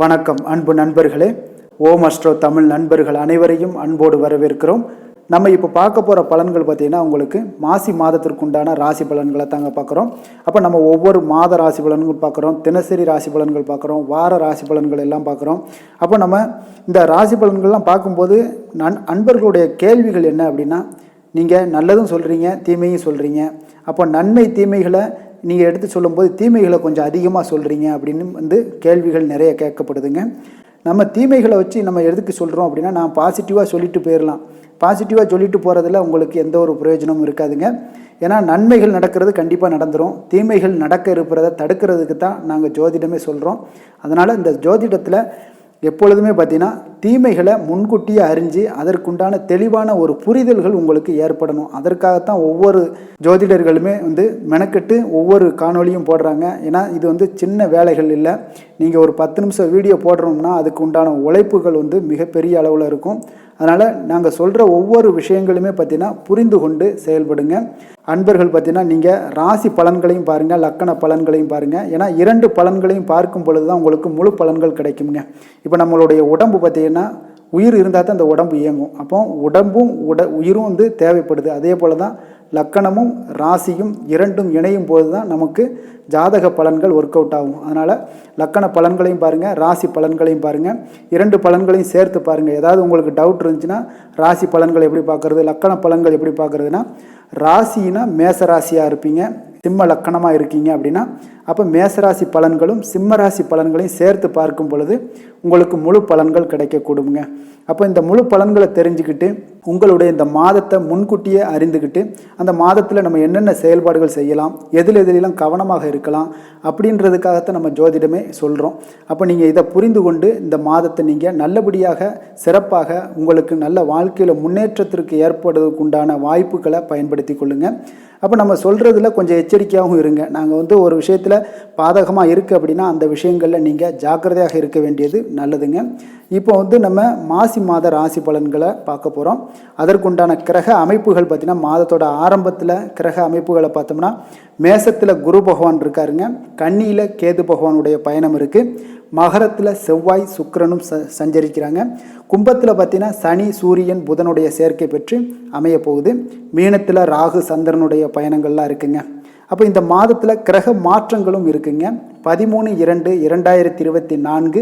வணக்கம் அன்பு நண்பர்களே. ஓம் அஸ்ட்ரோ தமிழ் நண்பர்கள் அனைவரையும் அன்போடு வரவேற்கிறோம். நம்ம இப்போ பார்க்க போகிற பலன்கள் பார்த்திங்கன்னா உங்களுக்கு மாசி மாதத்திற்குண்டான ராசி பலன்களை தாங்க பார்க்குறோம். அப்போ நம்ம ஒவ்வொரு மாத ராசி பலன்கள் பார்க்குறோம், தினசரி ராசி பலன்கள் பார்க்குறோம், வார ராசி பலன்கள் எல்லாம் பார்க்குறோம். அப்போ நம்ம இந்த ராசி பலன்கள்லாம் பார்க்கும்போது அன்பர்களுடைய கேள்விகள் என்ன அப்படின்னா, நீங்கள் நல்லதும் சொல்கிறீங்க, தீமையும் சொல்கிறீங்க. அப்போ நன்மை தீமைகளை நீங்கள் எடுத்து சொல்லும்போது தீமைகளை கொஞ்சம் அதிகமாக சொல்கிறீங்க அப்படின்னு கேள்விகள் நிறைய கேட்கப்படுதுங்க. நம்ம தீமைகளை வச்சு நம்ம எதுக்கு சொல்கிறோம் அப்படின்னா, நான் பாசிட்டிவாக சொல்லிட்டு போயிடலாம். பாசிட்டிவாக சொல்லிட்டு போகிறதுல உங்களுக்கு எந்த ஒரு பிரயோஜனமும் இருக்காதுங்க. ஏன்னா நன்மைகள் நடக்கிறது கண்டிப்பாக நடந்துடும். தீமைகள் நடக்க இருப்பதை தடுக்கிறதுக்கு தான் நாங்கள் ஜோதிடமே சொல்கிறோம். அதனால் இந்த ஜோதிடத்தில் எப்பொழுதுமே பார்த்தீங்கன்னா தீமைகளை முன்கூட்டியே அறிஞ்சு அதற்குண்டான தெளிவான ஒரு புரிதல்கள் உங்களுக்கு ஏற்படணும். அதற்காகத்தான் ஒவ்வொரு ஜோதிடர்களுமே மெனக்கெட்டு ஒவ்வொரு காணொலியும் போடுறாங்க. ஏன்னா இது சின்ன வேலைகள் இல்லை. நீங்கள் ஒரு 10 நிமிஷம் வீடியோ போடுறோம்னா அதுக்கு உண்டான உழைப்புகள் மிகப்பெரிய அளவில் இருக்கும். அதனால் நாங்கள் சொல்கிற ஒவ்வொரு விஷயங்களுமே பார்த்தீங்கன்னா புரிந்து கொண்டு செயல்படுங்க. அன்பர்கள் பார்த்தீங்கன்னா நீங்கள் ராசி பலன்களையும் பாருங்கள், லக்கண பலன்களையும் பாருங்கள். ஏன்னா 2 பலன்களையும் பார்க்கும் பொழுது தான் உங்களுக்கு முழு பலன்கள் கிடைக்குங்க. இப்போ நம்மளுடைய உடம்பு பார்த்தீங்கன்னா உயிர் இருந்தால் தான் அந்த உடம்பு இயங்கும். அப்போ உடம்பும் உயிரும் தேவைப்படுது. அதே போல் தான் லக்கணமும் ராசியும் 2ம் இணையும் போது தான் நமக்கு ஜாதக பலன்கள் ஒர்க் அவுட் ஆகும். அதனால் லக்கண பலன்களையும் பாருங்கள், ராசி பலன்களையும் பாருங்கள், 2 பலன்களையும் சேர்த்து பாருங்கள். ஏதாவது உங்களுக்கு டவுட் இருந்துச்சுன்னா ராசி பலன்கள் எப்படி பார்க்குறது, லக்கண பலன்கள் எப்படி பார்க்குறதுனா, ராசினா மேச ராசியாக இருப்பீங்க, சிம்ம லக்கணமாக இருக்கீங்க அப்படின்னா அப்போ மேசராசி பலன்களும் சிம்ம ராசி பலன்களையும் சேர்த்து பார்க்கும் பொழுது உங்களுக்கு முழு பலன்கள் கிடைக்கக்கூடுங்க. அப்போ இந்த முழு பலன்களை தெரிஞ்சுக்கிட்டு உங்களுடைய இந்த மாதத்தை முன்கூட்டியே அறிந்துக்கிட்டு அந்த மாதத்தில் நம்ம என்னென்ன செயல்பாடுகள் செய்யலாம், எதிலெல்லாம் கவனமாக இருக்கலாம் அப்படின்றதுக்காகத்தான் நம்ம ஜோதிடமே சொல்கிறோம். அப்போ நீங்கள் இதை புரிந்து கொண்டு இந்த மாதத்தை நீங்கள் நல்லபடியாக சிறப்பாக உங்களுக்கு நல்ல வாழ்க்கையில் முன்னேற்றத்திற்கு ஏற்படுவதற்கு உண்டான வாய்ப்புகளை பயன்படுத்தி கொள்ளுங்கள். அப்போ நம்ம சொல்கிறதுல கொஞ்சம் எச்சரிக்கையாகவும் இருங்க. நாங்கள் ஒரு விஷயத்தில் பாதகமாக இருக்குது அப்படின்னா அந்த விஷயங்களில் நீங்கள் ஜாக்கிரதையாக இருக்க வேண்டியது நல்லதுங்க. இப்போ நம்ம மாசி மாத ராசி பலன்களை பார்க்க போகிறோம். அதற்குண்டான கிரக அமைப்புகள் பார்த்திங்கன்னா மாதத்தோட ஆரம்பத்தில் கிரக அமைப்புகளை பார்த்தோம்னா மேசத்தில் குரு பகவான் இருக்காருங்க, கன்னியில் கேது பகவானுடைய பயணம் இருக்குது, மகரத்தில் செவ்வாய் சுக்கிரனும் சஞ்சரிக்கிறாங்க, கும்பத்தில் பார்த்தீங்கன்னா சனி சூரியன் புதனுடைய சேர்க்கை பெற்று அமைய போகுது, மீனத்தில் ராகு சந்திரனுடைய பயணங்கள்லாம் இருக்குங்க. அப்போ இந்த மாதத்தில் கிரக மாற்றங்களும் இருக்குங்க. 13/2/2024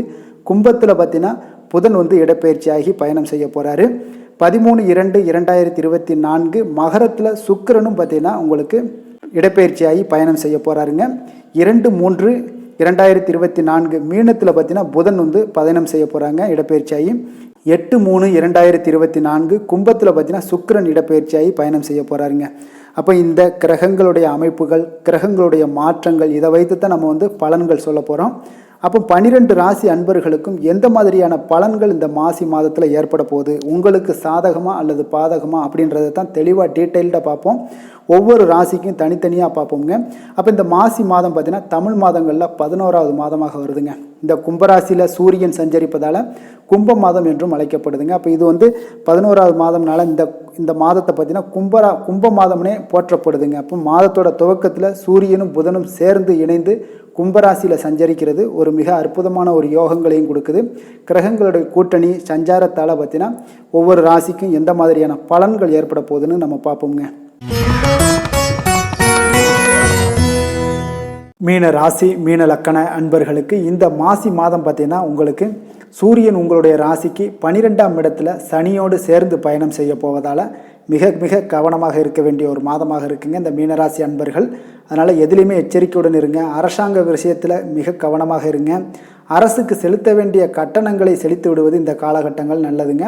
கும்பத்தில் பார்த்தீங்கன்னா புதன் இடப்பெயர்ச்சியாகி பயணம் செய்ய போகிறாரு. 13/2/2024 மகரத்தில் சுக்கிரனும் பார்த்தீங்கன்னா உங்களுக்கு இடப்பெயர்ச்சியாகி பயணம் செய்ய போகிறாருங்க. 2/3/2024 மீனத்தில் பார்த்தீங்கன்னா புதன் பயணம் செய்ய போகிறாங்க இடப்பெயர்ச்சியாகி. 8/3/2024 கும்பத்தில் பார்த்தீங்கன்னா சுக்கிரன் இடப்பெயர்ச்சியாகி பயணம் செய்ய போகிறாருங்க. அப்போ இந்த கிரகங்களுடைய அமைப்புகள், கிரகங்களுடைய மாற்றங்கள், இதை வைத்து தான் நம்ம பலன்கள் சொல்ல போகிறோம். அப்போ 12 ராசி அன்பர்களுக்கும் எந்த மாதிரியான பலன்கள் இந்த மாசி மாதத்தில் ஏற்பட போகுது, உங்களுக்கு சாதகமாக அல்லது பாதகமாக அப்படின்றத தான் தெளிவாக டீட்டெயில்டாக பார்ப்போம். ஒவ்வொரு ராசிக்கும் தனித்தனியாக பார்ப்போங்க. அப்போ இந்த மாசி மாதம் பார்த்திங்கன்னா தமிழ் மாதங்களில் 11வது மாதமாக வருதுங்க. இந்த கும்பராசியில் சூரியன் சஞ்சரிப்பதால் கும்ப மாதம் என்றும் அழைக்கப்படுதுங்க. அப்போ இது 11வது மாதம்னால இந்த மாதத்தை பார்த்திங்கன்னா கும்ப மாதம்னே போற்றப்படுதுங்க. அப்போ மாதத்தோட துவக்கத்தில் சூரியனும் புதனும் சேர்ந்து இணைந்து கும்பராசியில் சஞ்சரிக்கிறது ஒரு மிக அற்புதமான ஒரு யோகங்களையும் கொடுக்குது. கிரகங்களுடைய கூட்டணி சஞ்சாரத்தால் பார்த்தீங்கன்னா ஒவ்வொரு ராசிக்கும் எந்த மாதிரியான பலன்கள் ஏற்பட போகுதுன்னு நம்ம பார்ப்போங்க. மீன ராசி மீன லக்கண அன்பர்களுக்கு இந்த மாசி மாதம் பார்த்தீங்கன்னா உங்களுக்கு சூரியன் உங்களுடைய ராசிக்கு 12ஆம் இடத்துல சனியோடு சேர்ந்து பயணம் செய்ய போவதால் மிக மிக கவனமாக இருக்க வேண்டிய ஒரு மாதமாக இருக்குங்க இந்த மீனராசி அன்பர்கள். அதனால் எதுலேயுமே எச்சரிக்கையுடன் இருங்க. அரசாங்க விஷயத்தில் மிக கவனமாக இருங்க. அரசுக்கு செலுத்த வேண்டிய கட்டணங்களை செலுத்தி விடுவது இந்த காலகட்டங்கள் நல்லதுங்க.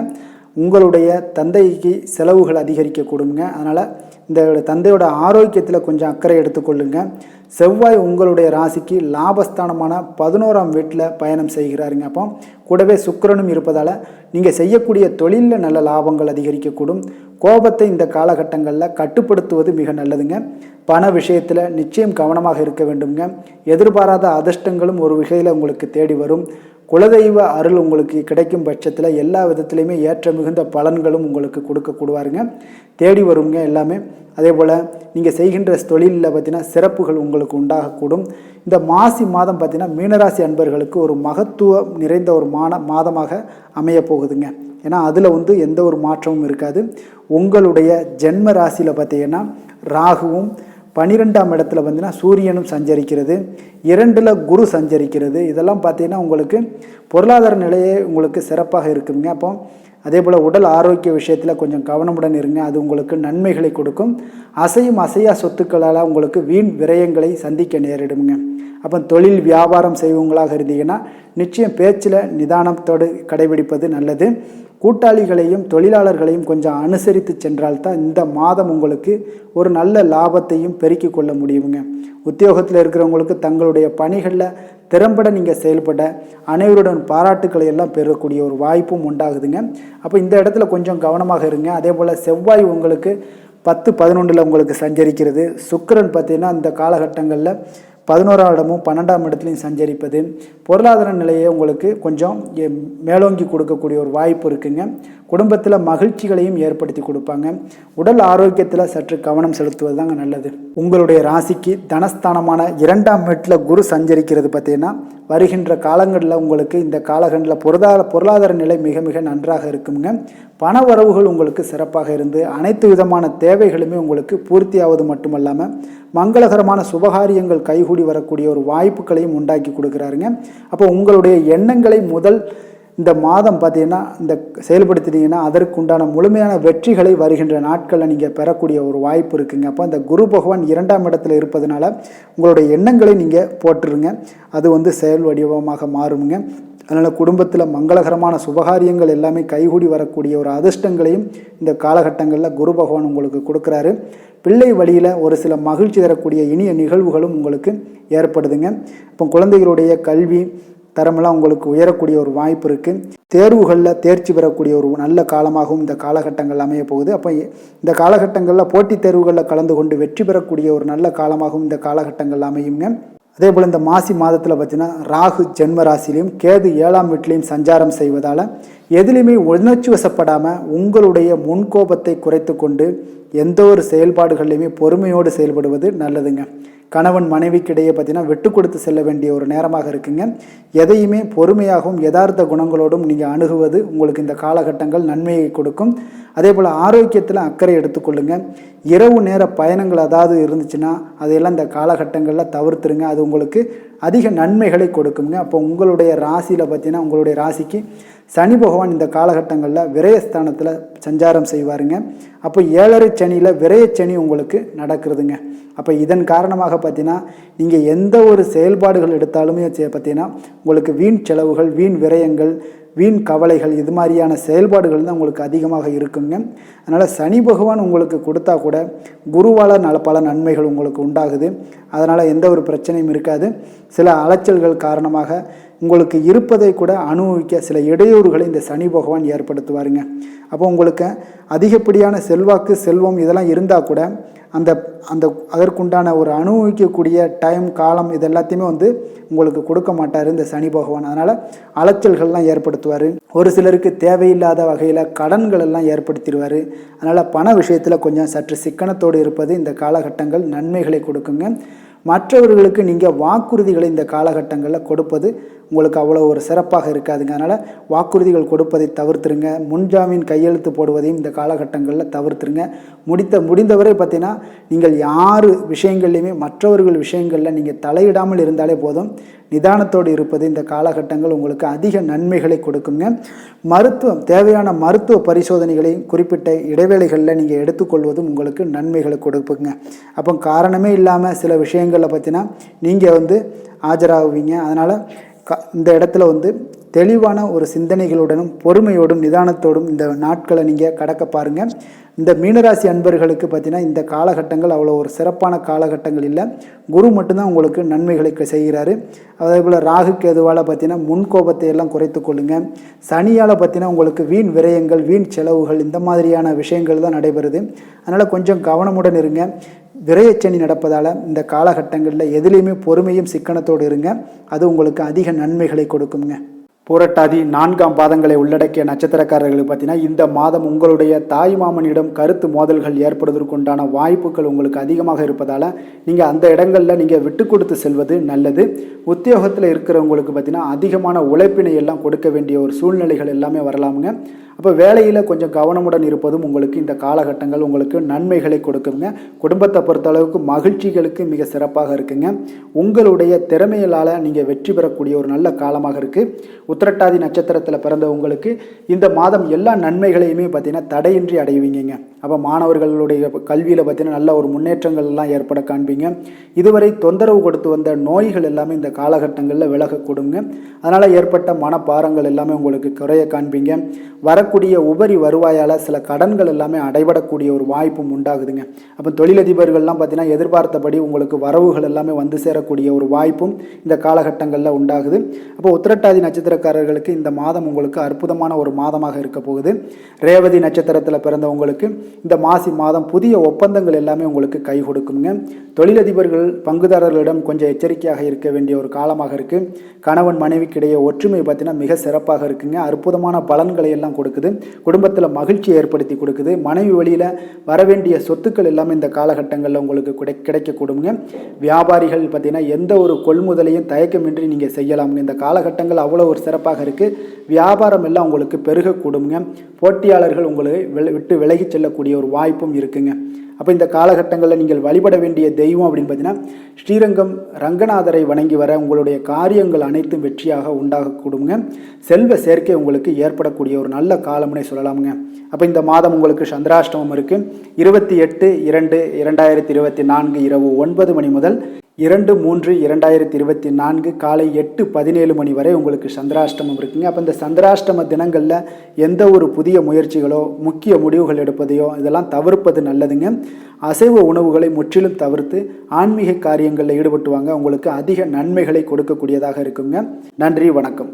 உங்களுடைய தந்தைக்கு செலவுகள் அதிகரிக்கக்கூடுங்க. அதனால் இந்த தந்தையோட ஆரோக்கியத்தில் கொஞ்சம் அக்கறை எடுத்துக்கொள்ளுங்க. செவ்வாய் உங்களுடைய ராசிக்கு லாபஸ்தானமான 11ஆம் வீட்டில் பயணம் செய்கிறாருங்க. அப்போ கூடவே சுக்கிரனும் இருப்பதால் நீங்கள் செய்யக்கூடிய தொழிலில் நல்ல லாபங்கள் அதிகரிக்கக்கூடும். கோபத்தை இந்த காலகட்டங்களில் கட்டுப்படுத்துவது மிக நல்லதுங்க. பண விஷயத்தில் நிச்சயம் கவனமாக இருக்க வேண்டுங்க. எதிர்பாராத அதிர்ஷ்டங்களும் ஒரு வகையில் உங்களுக்கு தேடி வரும். குலதெய்வ அருள் உங்களுக்கு கிடைக்கும் பட்சத்தில் எல்லா விதத்துலையுமே ஏற்ற மிகுந்த பலன்களும் உங்களுக்கு கொடுக்கக்கூடுவாருங்க. தேடி வருங்க எல்லாமே. அதே போல் நீங்கள் செய்கின்ற தொழிலில் பார்த்தீங்கன்னா சிறப்புகள் உங்களுக்கு உண்டாகக்கூடும். இந்த மாசி மாதம் பார்த்தீங்கன்னா மீனராசி அன்பர்களுக்கு ஒரு மகத்துவம் நிறைந்த ஒரு மாதமாக அமைய போகுதுங்க. ஏன்னா அதில் எந்த ஒரு மாற்றமும் இருக்காது. உங்களுடைய ஜென்ம ராசியில் பார்த்தீங்கன்னா ராகுவும் 12ஆம் இடத்துல பார்த்தீங்கன்னா சூரியனும் சஞ்சரிக்கிறது, 2ல் குரு சஞ்சரிக்கிறது. இதெல்லாம் பார்த்தீங்கன்னா உங்களுக்கு பொருளாதார நிலையே உங்களுக்கு சிறப்பாக இருக்குங்க. அப்போ அதே போல் உடல் ஆரோக்கிய விஷயத்தில் கொஞ்சம் கவனமுடன் இருங்க. அது உங்களுக்கு நன்மைகளை கொடுக்கும். அசையும் அசையா சொத்துக்களால் உங்களுக்கு வீண் விரயங்களை சந்திக்க நேரிடுங்க. அப்போ தொழில் வியாபாரம் செய்வங்களாக இருந்தீங்கன்னா நிச்சயம் பேச்சில் நிதானத்தோடு கடைபிடிப்பது நல்லது. கூட்டாளிகளையும் தொழிலாளர்களையும் கொஞ்சம் அனுசரித்து சென்றால்தான் இந்த மாதம் உங்களுக்கு ஒரு நல்ல லாபத்தையும் பெருக்கிக் கொள்ள முடியுங்க. உத்தியோகத்தில் இருக்கிறவங்களுக்கு தங்களுடைய பணிகளில் திறம்பட நீங்கள் செயல்பட அனைவருடன் பாராட்டுக்களை எல்லாம் பெறக்கூடிய ஒரு வாய்ப்பும் உண்டாகுதுங்க. அப்போ இந்த இடத்துல கொஞ்சம் கவனமாக இருங்க. அதே போல் செவ்வாய் உங்களுக்கு 10-11 உங்களுக்கு சஞ்சரிக்கிறது. சுக்கிரன் பார்த்தீங்கன்னா இந்த காலகட்டங்களில் 11ஆம் இடமும் 12ஆம் இடத்துலையும் சஞ்சரிப்பது பொருளாதார நிலையை உங்களுக்கு கொஞ்சம் மேலோங்கி கொடுக்கக்கூடிய ஒரு வாய்ப்பு இருக்குங்க. குடும்பத்தில் மகிழ்ச்சிகளையும் ஏற்படுத்தி கொடுப்பாங்க. உடல் ஆரோக்கியத்தில் சற்று கவனம் செலுத்துவது தாங்க நல்லது. உங்களுடைய ராசிக்கு தனஸ்தானமான 2ஆம் வீட்டில் குரு சஞ்சரிக்கிறது பார்த்தீங்கன்னா வருகின்ற காலங்களில் உங்களுக்கு இந்த காலகட்டத்தில் பொருளாதார நிலை மிக மிக நன்றாக இருக்குங்க. பண வரவுகள் உங்களுக்கு சிறப்பாக இருந்து அனைத்து விதமான தேவைகளுமே உங்களுக்கு பூர்த்தியாவது மட்டுமல்லாமல் மங்களகரமான சுபகாரியங்கள் கைகூடி வரக்கூடிய ஒரு வாய்ப்புகளையும் உண்டாக்கி கொடுக்குறாருங்க. அப்போ உங்களுடைய எண்ணங்களை முதல் இந்த மாதம் பார்த்தீங்கன்னா இந்த செயல்படுத்தினீங்கன்னா அதற்குண்டான முழுமையான வெற்றிகளை வருகின்ற நாட்களில் நீங்கள் பெறக்கூடிய ஒரு வாய்ப்பு இருக்குங்க. அப்போ இந்த குரு பகவான் 2ஆம் இடத்துல இருப்பதனால உங்களுடைய எண்ணங்களை நீங்கள் போட்டுருங்க. அது செயல் வடிவமாக மாறுங்க. அதனால் குடும்பத்தில் மங்களகரமான சுபகாரியங்கள் எல்லாமே கைகூடி வரக்கூடிய ஒரு அதிர்ஷ்டங்களையும் இந்த காலகட்டங்களில் குரு பகவான் உங்களுக்கு கொடுக்குறாரு. பிள்ளை வழியில் ஒரு சில மகிழ்ச்சி தரக்கூடிய இனிய நிகழ்வுகளும் உங்களுக்கு ஏற்படுதுங்க. இப்போ குழந்தைகளுடைய கல்வி தரமெல்லாம் உங்களுக்கு உயரக்கூடிய ஒரு வாய்ப்பு இருக்குது. தேர்வுகளில் தேர்ச்சி பெறக்கூடிய ஒரு நல்ல காலமாகவும் இந்த காலகட்டங்கள் அமைய போகுது. அப்போ இந்த காலகட்டங்களில் போட்டித் தேர்வுகளில் கலந்து கொண்டு வெற்றி பெறக்கூடிய ஒரு நல்ல காலமாகவும் இந்த காலகட்டங்கள் அமையுங்க. அதே போல் இந்த மாசி மாதத்தில் பார்த்தீங்கன்னா ராகு ஜென்ம ராசிலையும் கேது 7ஆம் வீட்டிலையும் சஞ்சாரம் செய்வதால் எதுலேயுமே உணர்ச்சி வசப்படாமல் உங்களுடைய முன்கோபத்தை குறைத்து கொண்டு எந்த ஒரு செயல்பாடுகள்லையுமே பொறுமையோடு செயல்படுவது நல்லதுங்க. கணவன் மனைவிக்கிடையே பார்த்தீங்கன்னா விட்டு கொடுத்து செல்ல வேண்டிய ஒரு நேரமாக இருக்குங்க. எதையுமே பொறுமையாகவும் யதார்த்த குணங்களோடும் நீங்கள் அணுகுவது உங்களுக்கு இந்த காலகட்டங்கள் நன்மையை கொடுக்கும். அதே போல் ஆரோக்கியத்தில் அக்கறை எடுத்துக்கொள்ளுங்க. இரவு நேர பயணங்கள் அதாவது இருந்துச்சுன்னா அதையெல்லாம் இந்த காலகட்டங்களில் தவிர்த்துருங்க. அது உங்களுக்கு அதிக நன்மைகளை கொடுக்குங்க. அப்போ உங்களுடைய ராசியில் பார்த்தீங்கன்னா உங்களுடைய ராசிக்கு சனி பகவான் இந்த காலகட்டங்களில் விரயஸ்தானத்தில் சஞ்சாரம் செய்வாருங்க. அப்போ 7.5 சனியில் விரயச்சனி உங்களுக்கு நடக்கிறதுங்க. அப்போ இதன் காரணமாக பார்த்தீங்கன்னா நீங்கள் எந்த ஒரு செயல்பாடுகள் எடுத்தாலுமே பார்த்தீங்கன்னா உங்களுக்கு வீண் செலவுகள், வீண் விரயங்கள், வீண் கவலைகள் இது மாதிரியான செயல்பாடுகள் தான் உங்களுக்கு அதிகமாக இருக்குங்க. அதனால் சனி பகவான் உங்களுக்கு கொடுத்தா கூட குருவால் பல நன்மைகள் உங்களுக்கு உண்டாகுது. அதனால் எந்த ஒரு பிரச்சனையும் இருக்காது. சில அலைச்சல்கள் காரணமாக உங்களுக்கு இருப்பதை கூட அனுபவிக்க சில இடையூறுகளை இந்த சனி பகவான் ஏற்படுத்துவாருங்க. அப்போ உங்களுக்கு அதிகப்படியான செல்வாக்கு, செல்வம் இதெல்லாம் இருந்தால் கூட அந்த அந்த அதற்குண்டான ஒரு அனுபவிக்கக்கூடிய டைம், காலம் இது எல்லாத்தையுமே உங்களுக்கு கொடுக்க மாட்டார் இந்த சனி பகவான். அதனால் அலைச்சல்கள்லாம் ஏற்படுத்துவார். ஒரு சிலருக்கு தேவையில்லாத வகையில் கடன்கள் எல்லாம் ஏற்படுத்திடுவார். அதனால் பண விஷயத்தில் கொஞ்சம் சற்று சிக்கனத்தோடு இருப்பது இந்த காலகட்டங்கள் நன்மைகளை கொடுக்குங்க. மற்றவர்களுக்கு நீங்கள் வாக்குறுதிகளை இந்த காலகட்டங்களில் கொடுப்பது உங்களுக்கு அவ்வளோ ஒரு சிறப்பாக இருக்காதுங்க. அதனால் வாக்குறுதிகள் கொடுப்பதை தவிர்த்துருங்க. முன்ஜாமீன் கையெழுத்து போடுவதையும் இந்த காலகட்டங்களில் தவிர்த்துருங்க. முடிந்தவரை பார்த்தீங்கன்னா நீங்கள் யார் விஷயங்கள்லையுமே மற்றவர்கள் விஷயங்களில் நீங்கள் தலையிடாமல் இருந்தாலே போதும். நிதானத்தோடு இருப்பது இந்த காலகட்டங்கள் உங்களுக்கு அதிக நன்மைகளை கொடுக்குங்க. தேவையான மருத்துவ பரிசோதனைகளை குறிப்பிட்ட இடைவேளைகளில் நீங்கள் எடுத்துக்கொள்வதும் உங்களுக்கு நன்மைகளை கொடுக்குங்க. அப்போ காரணமே இல்லாமல் சில விஷயங்களில் பார்த்தீங்கன்னா நீங்கள் ஆஜராகுவீங்க. அதனால் இந்த இடத்துல தெளிவான ஒரு சிந்தனைகளுடனும் பொறுமையோடும் நிதானத்தோடும் இந்த நாட்களை நீங்கள் கடக்க பாருங்கள். இந்த மீனராசி அன்பர்களுக்கு பார்த்தீங்கன்னா இந்த காலகட்டங்கள் அவ்வளோ ஒரு சிறப்பான காலகட்டங்கள் இல்லை. குரு மட்டும்தான் உங்களுக்கு நன்மைகளை செய்கிறாரு. அதே போல் ராகு கேதுவால் பார்த்தீங்கன்னா முன்கோபத்தை எல்லாம் குறைத்து கொள்ளுங்க. சனியால் பார்த்தீங்கன்னா உங்களுக்கு வீண் விரயங்கள், வீண் செலவுகள் இந்த மாதிரியான விஷயங்கள் தான் நடைபெறுது. அதனால் கொஞ்சம் கவனமுடன் இருங்க. விரயச்சனி நடப்பதால் இந்த காலகட்டங்களில் எதுலேயுமே பொறுமையும் சிக்கனத்தோடு இருங்க. அது உங்களுக்கு அதிக நன்மைகளை கொடுக்குங்க. புரட்டாதி 4ஆம் பாதங்களை உள்ளடக்கிய நட்சத்திரக்காரர்களுக்கு பார்த்தீங்கன்னா இந்த மாதம் உங்களுடைய தாய் மாமனிடம் கருத்து மோதல்கள் ஏற்படுவதற்குண்டான வாய்ப்புகள் உங்களுக்கு அதிகமாக இருப்பதால் நீங்கள் அந்த இடங்களில் நீங்கள் விட்டு கொடுத்து செல்வது நல்லது. உத்தியோகத்தில் இருக்கிறவங்களுக்கு பார்த்தீங்கன்னா அதிகமான உழைப்பினை எல்லாம் கொடுக்க வேண்டிய ஒரு சூழ்நிலைகள் எல்லாமே வரலாமுங்க. அப்போ வேலையில் கொஞ்சம் கவனமுடன் இருப்பதும் உங்களுக்கு இந்த காலகட்டங்கள் உங்களுக்கு நன்மைகளை கொடுக்குங்க. குடும்பத்தை பொறுத்தளவுக்கு மகிழ்ச்சிகளுக்கு மிக சிறப்பாக இருக்குங்க. உங்களுடைய திறமைகளால் நீங்கள் வெற்றி பெறக்கூடிய ஒரு நல்ல காலமாக இருக்குது. உத்திரட்டாதி நட்சத்திரத்தில் பிறந்த உங்களுக்கு இந்த மாதம் எல்லா நன்மைகளையுமே பார்த்தீங்கன்னா தடையின்றி அடைவீங்க. அப்போ மாணவர்களுடைய கல்வியில் பார்த்தீங்கன்னா நல்ல ஒரு முன்னேற்றங்கள் எல்லாம் ஏற்பட காண்பீங்க. இதுவரை தொந்தரவு கொடுத்து வந்த நோய்கள் எல்லாமே இந்த காலகட்டங்களில் விலக கொடுங்க. அதனால் ஏற்பட்ட மனப்பாரங்கள் எல்லாமே உங்களுக்கு குறைய காண்பீங்க. வரக்கூடிய உபரி வருவாயால் சில கடன்கள் எல்லாமே அடைபடக்கூடிய ஒரு வாய்ப்பும் உண்டாகுதுங்க. அப்போ தொழிலதிபர்கள்லாம் பார்த்தீங்கன்னா எதிர்பார்த்தபடி உங்களுக்கு வரவுகள் எல்லாமே வந்து சேரக்கூடிய ஒரு வாய்ப்பும் இந்த காலகட்டங்களில் உண்டாகுது. அப்போ உத்திரட்டாதி நட்சத்திரக்காரர்களுக்கு இந்த மாதம் உங்களுக்கு அற்புதமான ஒரு மாதமாக இருக்க போகுது. ரேவதி நட்சத்திரத்தில் பிறந்த உங்களுக்கு இந்த மாசி மாதம் புதிய ஒப்பந்தங்கள் எல்லாமே உங்களுக்கு கை கொடுக்குங்க. தொழிலதிபர்கள் பங்குதாரர்களிடம் கொஞ்சம் எச்சரிக்கையாக இருக்க வேண்டிய ஒரு காலமாக இருக்குது. கணவன் மனைவிக்கிடையே ஒற்றுமை பார்த்தீங்கன்னா மிக சிறப்பாக இருக்குங்க. அற்புதமான பலன்களை எல்லாம் கொடுக்குது. குடும்பத்தில் மகிழ்ச்சி ஏற்படுத்தி கொடுக்குது. மனைவி வழியில் வரவேண்டிய சொத்துக்கள் எல்லாமே இந்த காலகட்டங்களில் உங்களுக்கு கிடைக்க கொடுங்க. வியாபாரிகள் பார்த்தீங்கன்னா எந்த ஒரு கொள்முதலையும் தயக்கமின்றி நீங்கள் செய்யலாமுங்க. இந்த காலகட்டங்கள் அவ்வளோ ஒரு சிறப்பாக இருக்குது. வியாபாரம் எல்லாம் உங்களுக்கு பெருக கொடுங்க. போட்டியாளர்கள் உங்களை விட்டு விலகி செல்லக்கூடிய ஒரு வாய்ப்பும் இருக்குங்க. அப்போ இந்த காலகட்டங்களில் நீங்கள் வழிபட வேண்டிய தெய்வம் அப்படின்னு பார்த்தீங்கன்னா ஸ்ரீரங்கம் ரங்கநாதரை வணங்கி வர உங்களுடைய காரியங்கள் அனைத்தும் வெற்றியாக உண்டாக கொடுங்க. செல்வ சேர்க்கை உங்களுக்கு ஏற்படக்கூடிய ஒரு நல்ல காலம்னே சொல்லலாமுங்க. அப்போ இந்த மாதம் உங்களுக்கு சந்திராஷ்டமம் இருக்குது. 28/2/2024 இரவு 9 மணி முதல் 2/3/2024 காலை 8:17 மணி வரை உங்களுக்கு சந்திராஷ்டமம் இருக்குங்க. அப்போ இந்த சந்திராஷ்டம தினங்களில் எந்த ஒரு புதிய முயற்சிகளோ முக்கிய முடிவுகள் எடுப்பதையோ இதெல்லாம் தவிர்ப்பது நல்லதுங்க. அசைவ உணவுகளை முற்றிலும் தவிர்த்து ஆன்மீக காரியங்களில் ஈடுபட்டுவாங்க. உங்களுக்கு அதிக நன்மைகளை கொடுக்கக்கூடியதாக இருக்குங்க. நன்றி, வணக்கம்.